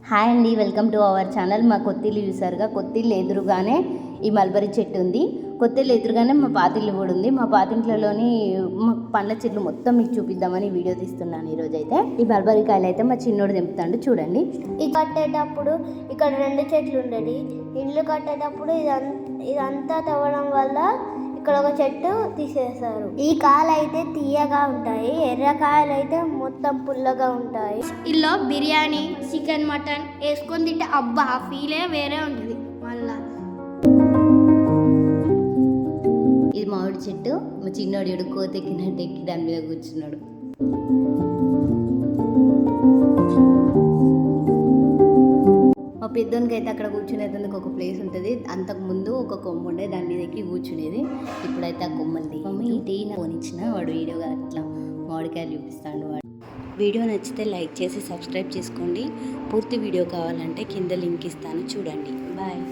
Hi అండి, welcome to our channel. మా కొత్తిల్లు చూసారుగా, కొత్తిల్లు ఎదురుగానే ఈ మల్బరీ చెట్టు ఉంది. కొత్తిల్లు ఎదురుగానే మా పాతిల్లు కూడా ఉంది. మా పాతింట్లలోని మా పండ్ల చెట్లు మొత్తం మీకు చూపిద్దామని వీడియో తీస్తున్నాను ఈరోజు అయితే. ఈ మల్బరీ కాయలు అయితే మా చిన్నోడు తెంపుతాడు చూడండి. ఈ కట్టేటప్పుడు ఇక్కడ 2 చెట్లు ఉండేవి. ఇల్లు కట్టేటప్పుడు ఇదంతా తవ్వడం వల్ల ఇక్కడ ఒక చెట్టు తీసేశారు. ఈ కాయలు అయితే తీయగా ఉంటాయి, ఎర్రకాయలు అయితే మొత్తం పుల్లగా ఉంటాయి. ఇలా బిర్యానీ, చికెన్, మటన్ వేసుకొని తింటే అబ్బా ఫీలే వేరే ఉంటుంది. మళ్ళా ఇది మామిడి చెట్టు. మా చిన్నోడు కోతెక్కినట్టు ఎక్కి దాని మీద కూర్చున్నాడు. మా పెద్దోనికి అయితే అక్కడ కూర్చునేందుకు ఒక ప్లేస్ ఉంటుంది. అంతకుముందు ఒక కొమ్మ ఉండే, దాని మీద ఎక్కి కూర్చునేది. ఇప్పుడైతే ఆ కొమ్మది మమ్మీ టీ పోనిచ్చిన వాడు వీడియోగా అట్లా మామిడికాయలు చూపిస్తాడు. వాడు వీడియో నచ్చితే లైక్ చేసి సబ్స్క్రైబ్ చేసుకోండి. పూర్తి వీడియో కావాలంటే కింద లింక్ ఇస్తాను చూడండి. బాయ్.